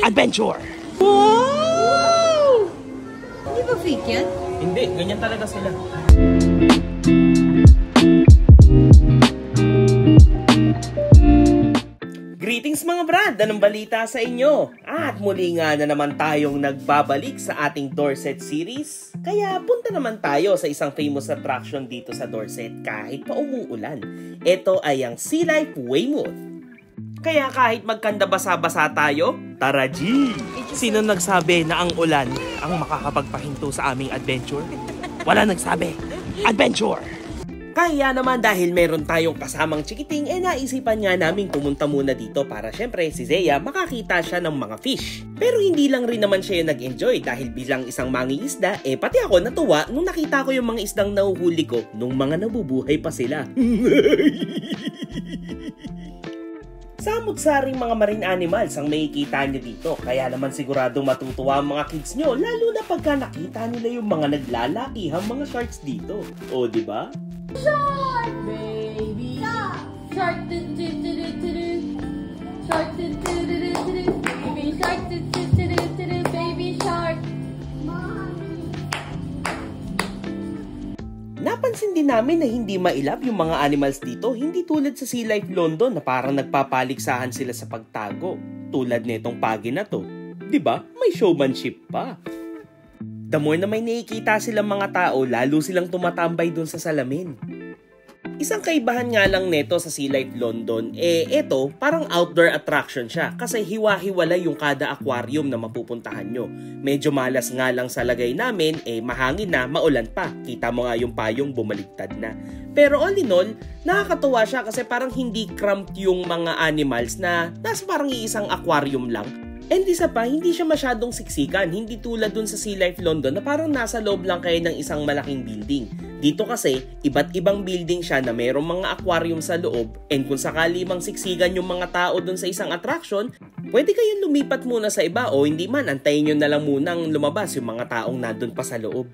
adventure! Wow! Hindi ba fake yan? Hindi, ganyan talaga sila. Greetings mga brad! Anong balita sa inyo? At muli nga na naman tayong nagbabalik sa ating Dorset series. Kaya punta naman tayo sa isang famous attraction dito sa Dorset kahit pa umuulan. Ito ay ang Sea Life Weymouth. Kaya kahit magkanda basa-basa tayo, tara G! Sino nagsabi na ang ulan ang makakapagpahinto sa aming adventure? Wala nagsabi. Adventure! Kaya naman dahil meron tayong kasamang chikiting, naisipan nga naming pumunta muna dito para syempre si Zea makakita siya ng mga fish. Pero hindi lang rin naman siya yung nag-enjoy dahil bilang isang mangingisda, pati ako natuwa nung nakita ko yung mga isdang nahuhuli ko nung mga nabubuhay pa sila. Samot-saring mga marine animals ang makikita nyo dito, kaya naman siguradong matutuwa ang mga kids nyo, lalo na pagka nakita nila yung mga naglalakihang mga sharks dito. O, diba? Shark! Baby shark! Shark! Shark! Baby shark! Baby shark! Napansin din namin na hindi mailap yung mga animals dito, hindi tulad sa Sea Life London na parang nagpapaligsahan sila sa pagtago. Tulad nitong pagi na to. Diba? May showmanship pa. The more na may nakikita silang mga tao, lalo silang tumatambay dun sa salamin. Isang kaibahan nga lang neto sa Sea Life London, eto parang outdoor attraction siya kasi hiwa-hiwalay yung kada aquarium na mapupuntahan nyo. Medyo malas nga lang sa lagay namin, mahangin na, maulan pa. Kita mo nga yung payong bumaligtad na. Pero all in all, nakakatuwa siya kasi parang hindi cramped yung mga animals na nasa parang iisang aquarium lang. And isa pa, hindi siya masyadong siksikan, hindi tulad dun sa Sea Life London na parang nasa loob lang kayo ng isang malaking building. Dito kasi, iba't ibang building siya na mayroong mga aquarium sa loob, and kung sakali mang siksikan yung mga tao dun sa isang attraction, pwede kayong lumipat muna sa iba o hindi man, antayin nyo na lang munang lumabas yung mga taong nandun pa sa loob.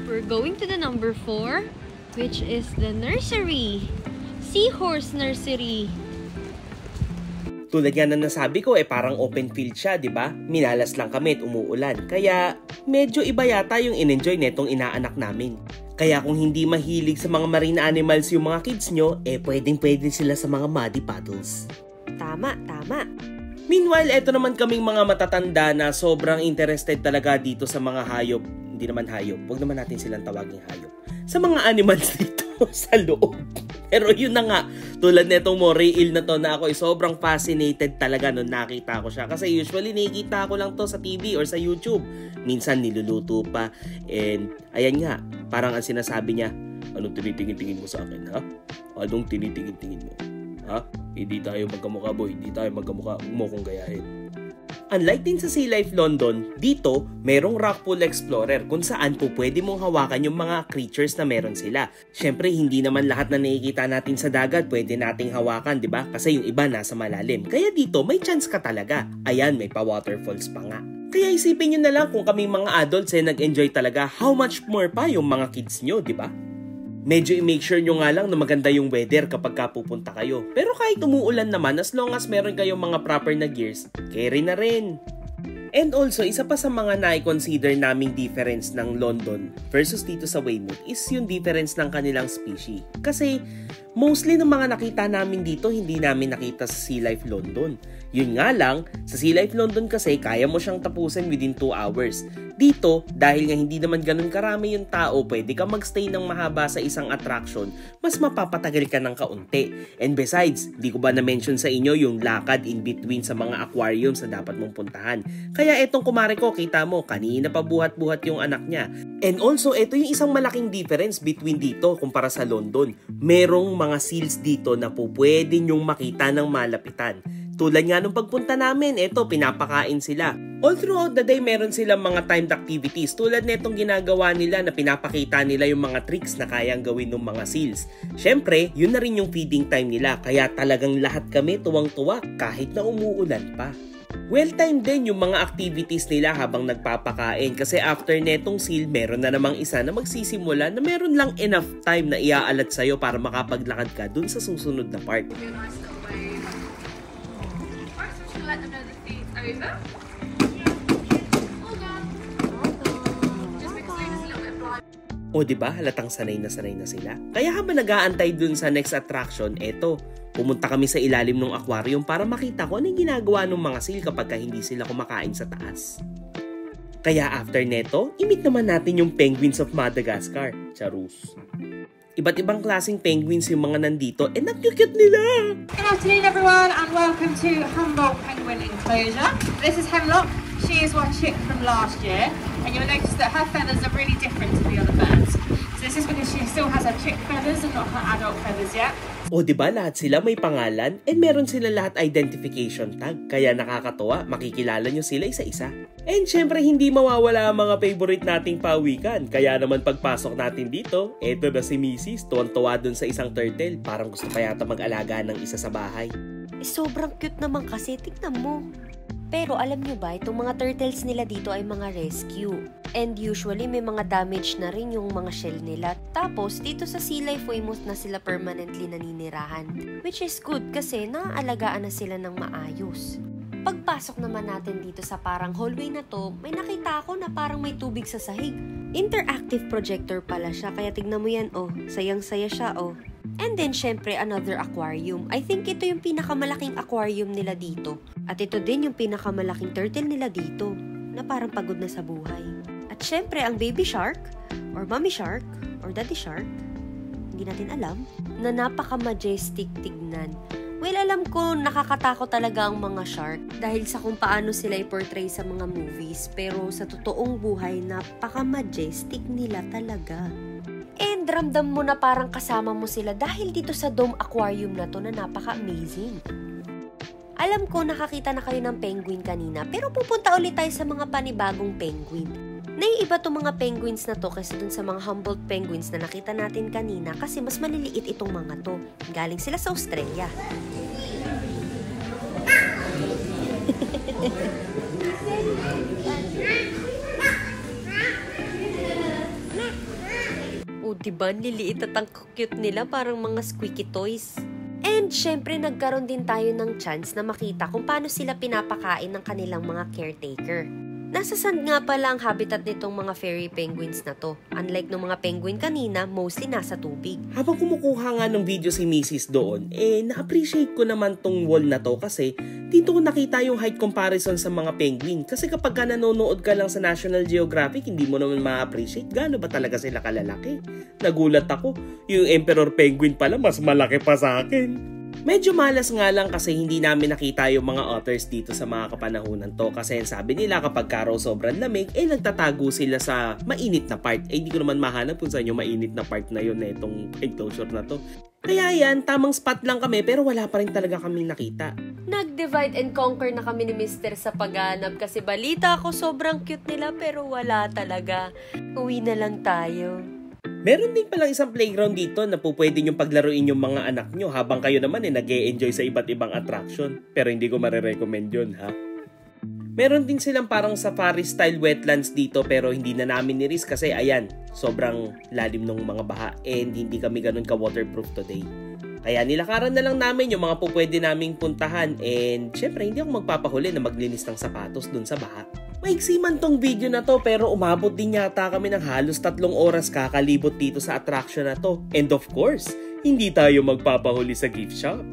We're going to the number 4, which is the nursery. Seahorse Nursery. Tulad yan na nasabi ko, parang open field siya, di ba? Minalas lang kami at umuulan. Kaya medyo iba yata yung in-enjoy netong inaanak namin. Kaya kung hindi mahilig sa mga marine animals yung mga kids nyo, pwedeng-pwede sila sa mga muddy puddles. Tama, tama. Meanwhile, eto naman kaming mga matatanda na sobrang interested talaga dito sa mga hayop. Hindi naman hayop, huwag naman natin silang tawaging hayop. Sa mga animals dito sa loob. Pero yun na nga, tulad netong moray eel na to na ako sobrang fascinated talaga nung nakita ko siya. Kasi usually nakikita ko lang to sa TV or sa YouTube. Minsan niluluto pa. And ayan nga, parang ang sinasabi niya, anong tinitingin-tingin mo sa akin, ha? Anong tinitingin-tingin mo? Ha? Hindi tayo magkamukha, boy. Hindi tayo magkamukha. Huwag mo kong gayahin. Unlike din sa Sea Life London, dito merong rock pool explorer kung saan po pwede mong hawakan yung mga creatures na meron sila. Syempre hindi naman lahat na nakikita natin sa dagat pwede nating hawakan, di ba? Kasi yung iba nasa malalim. Kaya dito may chance ka talaga. Ayan, may pa waterfalls pa nga. Kaya isipin nyo na lang kung kaming mga adults nag-enjoy talaga, how much more pa yung mga kids nyo, di ba? Medyo i-make sure nyo nga lang na maganda yung weather kapag pupunta kayo. Pero kahit umuulan naman, as long as meron kayong mga proper na gears, carry na rin. And also, isa pa sa mga na-consider naming difference ng London versus dito sa Weymouth is yung difference ng kanilang species. Kasi mostly ng mga nakita namin dito, hindi namin nakita sa Sea Life London. Yun nga lang, sa Sea Life London kasi kaya mo siyang tapusin within 2 hours. Dito, dahil nga hindi naman ganun karami yung tao, pwede ka magstay ng mahaba sa isang attraction, mas mapapatagal ka ng kaunti. And besides, di ko ba na-mention sa inyo yung lakad in between sa mga aquariums na dapat mong puntahan. Kaya etong kumare ko, kita mo, kanina pa buhat-buhat yung anak niya. And also, ito yung isang malaking difference between dito kumpara sa London. Merong mga seals dito na po pwede nyong makita ng malapitan. Tulad nga nung pagpunta namin, eto, pinapakain sila. All throughout the day, meron silang mga timed activities. Tulad netong ginagawa nila na pinapakita nila yung mga tricks na kayang gawin ng mga seals. Syempre, yun na rin yung feeding time nila. Kaya talagang lahat kami tuwang-tuwa kahit na umuulan pa. Well-timed din yung mga activities nila habang nagpapakain kasi after netong seal, meron na namang isa na magsisimula na meron lang enough time na iaalat sa'yo para makapaglakad ka dun sa susunod na part. O diba, halatang sanay na sila. Kaya habang nag-aantay dun sa next attraction, eto, pumunta kami sa ilalim ng aquarium para makita ko anong ginagawa ng mga seal kapag hindi sila kumakain sa taas. Kaya after neto, imit naman natin yung penguins of Madagascar. Charus. Iba't ibang klaseng penguins yung mga nandito, and ang-cute nila! Good afternoon everyone and welcome to Humboldt Penguin Enclosure. This is Hemlock. She is our chick from last year, and you'll notice that her feathers are really different to the other birds. So this is because she still has her chick feathers and not her adult feathers yet. O diba lahat sila may pangalan and meron sila lahat identification tag. Kaya nakakatuwa, makikilala nyo sila isa-isa. And syempre hindi mawawala ang mga favorite nating pawikan. Kaya naman pagpasok natin dito, eto na si Mrs. Tuwan-tuwa dun sa isang turtle. Parang gusto pa yata mag-alaga ng isa sa bahay. Sobrang cute naman kasi, tignan mo. Pero alam nyo ba, itong mga turtles nila dito ay mga rescue. And usually may mga damage na rin yung mga shell nila. Tapos dito sa Sea Life Weymouth na sila permanently naninirahan. Which is good kasi naaalagaan na sila ng maayos. Pagpasok naman natin dito sa parang hallway na to, may nakita ako na parang may tubig sa sahig. Interactive projector pala siya, kaya tignan mo yan, oh. Sayang-saya siya, oh. And then, syempre, another aquarium. I think ito yung pinakamalaking aquarium nila dito. At ito din yung pinakamalaking turtle nila dito, na parang pagod na sa buhay. At syempre, ang baby shark, or mommy shark, or daddy shark, hindi natin alam, na napaka-majestic tignan. Well, alam ko, nakakatakot talaga ang mga shark dahil sa kung paano sila i-portray sa mga movies. Pero sa totoong buhay, napaka-majestic nila talaga. And ramdam mo na parang kasama mo sila dahil dito sa Dome Aquarium na to na napaka-amazing. Alam ko nakakita na kayo ng penguin kanina pero pupunta ulit tayo sa mga panibagong penguin. Naiiba itong mga penguins na to kaysa dun sa mga Humboldt penguins na nakita natin kanina kasi mas maliliit itong mga to. Galing sila sa Australia. O, diba? Liliit at ang cute nila, parang mga squeaky toys. And syempre, nagkaroon din tayo ng chance na makita kung paano sila pinapakain ng kanilang mga caretaker. Nasa sand nga pala ang habitat nitong mga fairy penguins na to. Unlike ng mga penguin kanina, mostly nasa tubig. Habang kumukuha nga ng video si Mrs. doon, na-appreciate ko naman tong wall na to kasi dito ko nakita yung height comparison sa mga penguin. Kasi kapag ka nanonood ka lang sa National Geographic, hindi mo naman ma-appreciate gaano ba talaga sila kalalaki. Nagulat ako, yung Emperor Penguin pala mas malaki pa sa akin. Medyo malas nga lang kasi hindi namin nakita yung mga otters dito sa mga kapanahunan to kasi sabi nila kapag karaw sobrang lamig, nagtatago sila sa mainit na part. Hindi ko naman mahanap kung saan yung mainit na part na yun na itong enclosure na to. Kaya yan, tamang spot lang kami pero wala pa rin talaga kaming nakita. Nag-divide and conquer na kami ni Mr. sa paghanap kasi balita ako sobrang cute nila pero wala talaga. Uwi na lang tayo. Meron din palang isang playground dito na pwede nyo paglaruin yung mga anak nyo habang kayo naman nag-e-enjoy sa iba't ibang attraction. Pero hindi ko marirecommend yun, ha? Meron din silang parang safari-style wetlands dito pero hindi na namin ni-risk kasi ayan, sobrang lalim ng mga baha and hindi kami ganun ka-waterproof today. Kaya nilakaran na lang namin yung mga pwede naming puntahan and syempre hindi ako magpapahuli na maglinis ng sapatos dun sa baha. Maiksi man tong video na to pero umabot din yata kami ng halos 3 oras kakalibot dito sa attraction na to. And of course, hindi tayo magpapahuli sa gift shop.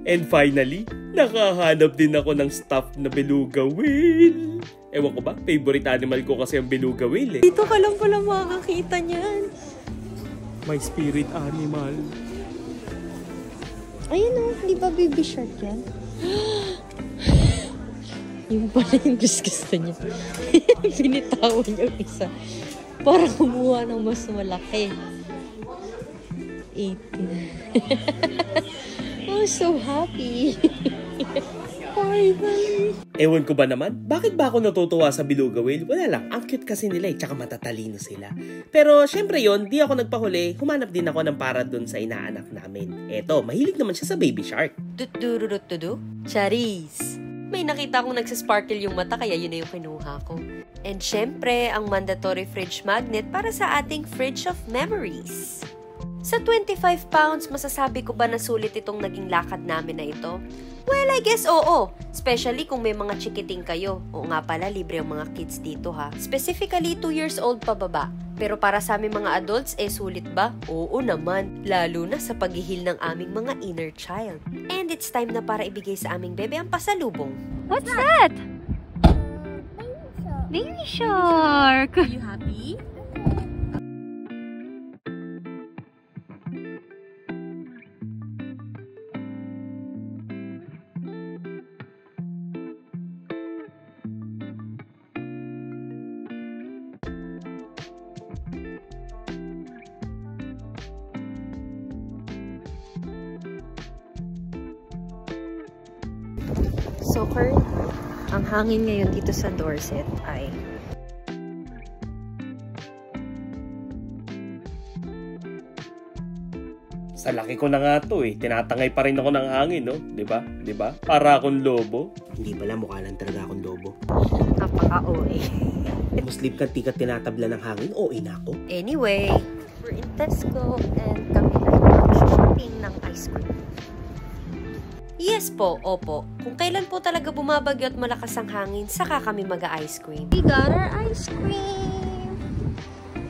And finally, nakahanap din ako ng stuffed na beluga whale. Ewan ko ba, favorite animal ko kasi ang beluga whale eh. Dito ka lang pala makakita niyan. My spirit animal. Ayun o, di ba baby shark yan? Yung pala yung gusto niya. Binitawan niya yung isa. Para kumuha ng mas malaki. 18. Oh, so happy. Finally. Ewan ko ba naman, bakit ba ako natutuwa sa beluga whale? Wala lang, ang cute kasi nila tsaka matatalino sila. Pero syempre yon, di ako nagpahuli, humanap din ako ng para dun sa inaanak namin. Eto, mahilig naman siya sa baby shark. Charis. May nakita akong nagsasparkle yung mata kaya yun na yung kinuha ko. And syempre, ang mandatory fridge magnet para sa ating fridge of memories. Sa 25 pounds, masasabi ko ba na sulit itong naging lakad namin na ito? Well, I guess oo. Especially kung may mga chikiting kayo. Oo nga pala, libre ang mga kids dito ha. Specifically, 2 years old pababa. Pero para sa aming mga adults, sulit ba? Oo naman. Lalo na sa paghihil ng aming mga inner child. And it's time na para ibigay sa aming bebe ang pasalubong. What's that? Baby shark! Are you happy? So, currently, ang hangin ngayon dito sa Dorset ay Sa laki ko na nga to tinatangay pa rin ako ng hangin, no? Diba? Diba? Para akong lobo. Hindi pala, mukha lang talaga akong lobo. napaka-OA. Muslim ka, tikat tinatabla ng hangin, OA na ako. Anyway, we're in Tesco and kami ay shopping ng ice cream. Yes po, opo. Kung kailan po talaga bumabagyo at malakas ang hangin, saka kami mag-ice cream. We got our ice cream!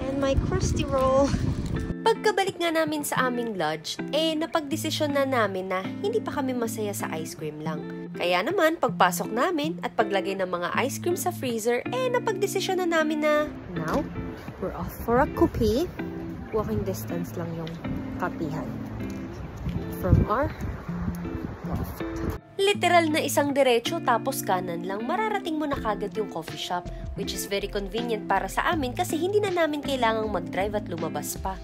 And my crusty roll. Pagkabalik nga namin sa aming lodge, napagdesisyon na namin na hindi pa kami masaya sa ice cream lang. Kaya naman, pagpasok namin at paglagay ng mga ice cream sa freezer, napagdesisyon na namin na, Now, we're off for a kupi. Walking distance lang yung kapihan. From our loft. literal na isang diretso tapos kanan lang, mararating mo na kagad yung coffee shop, which is very convenient para sa amin kasi hindi na namin kailangang mag-drive at lumabas pa.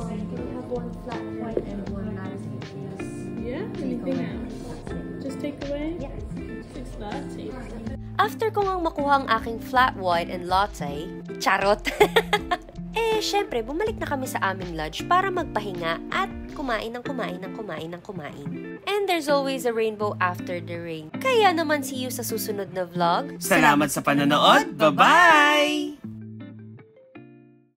Can we have one flat white and one latte, please? Yeah, anything else? Just take away? Yes. 6:30. After ko ngang makuha ang aking flat white and latte, charot! Syempre, bumalik na kami sa aming lodge para magpahinga at kumain ng kumain. And there's always a rainbow after the rain. Kaya naman see you sa susunod na vlog. Salamat sa panonood! Bye-bye!